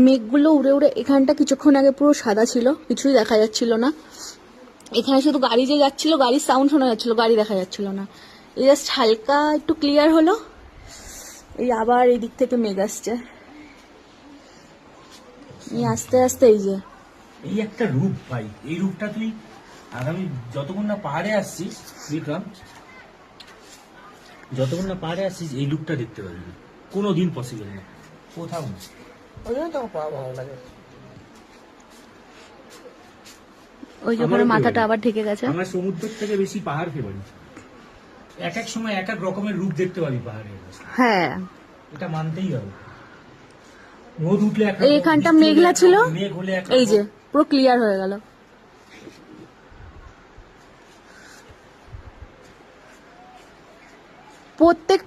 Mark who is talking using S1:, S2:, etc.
S1: মেঘগুলো উড়ে উড়ে এখানটা কিছুক্ষণ আগে পুরো সাদা ছিল, কিছুই দেখা যাচ্ছিল না। এখানে শুধু গাড়ি যে যাচ্ছিল, গাড়ির সাউন্ড শোনা যাচ্ছিল, গাড়ি দেখা যাচ্ছিল না। এই জাস্ট হালকা একটু ক্লিয়ার হলো, এই আবার এই দিক থেকে মেঘ আসছে। এই আস্তে আস্তে
S2: এই একটা রূপ ভাই, এই রূপটা তুই আগামী যতক্ষণ না পাহাড়ে আসছিস বিক্রম, যতক্ষণ না পাহাড়ে আসছিস এই লুকটা দেখতে পারবি, কোনোদিন পসিবল না, কোথাও না।
S3: ওই জন্য তো আমার পাওয়া ভালো লাগে।
S1: ওই যে উপরে মাথাটা আবার ঢেকে গেছে।
S2: আমার সমুদ্রের থেকে বেশি পাহাড় ফেভারিট। এক এক সময় এক এক রকমের রূপ দেখতে পাবি পাহাড়ে,
S1: হ্যাঁ,
S2: এটা মানতেই হবে। রোদ উঠলে
S1: এইখানটা মেঘলা ছিল,
S2: মেঘ হলে
S1: এই যে পুরো ক্লিয়ার হয়ে গেল। প্রত্যেক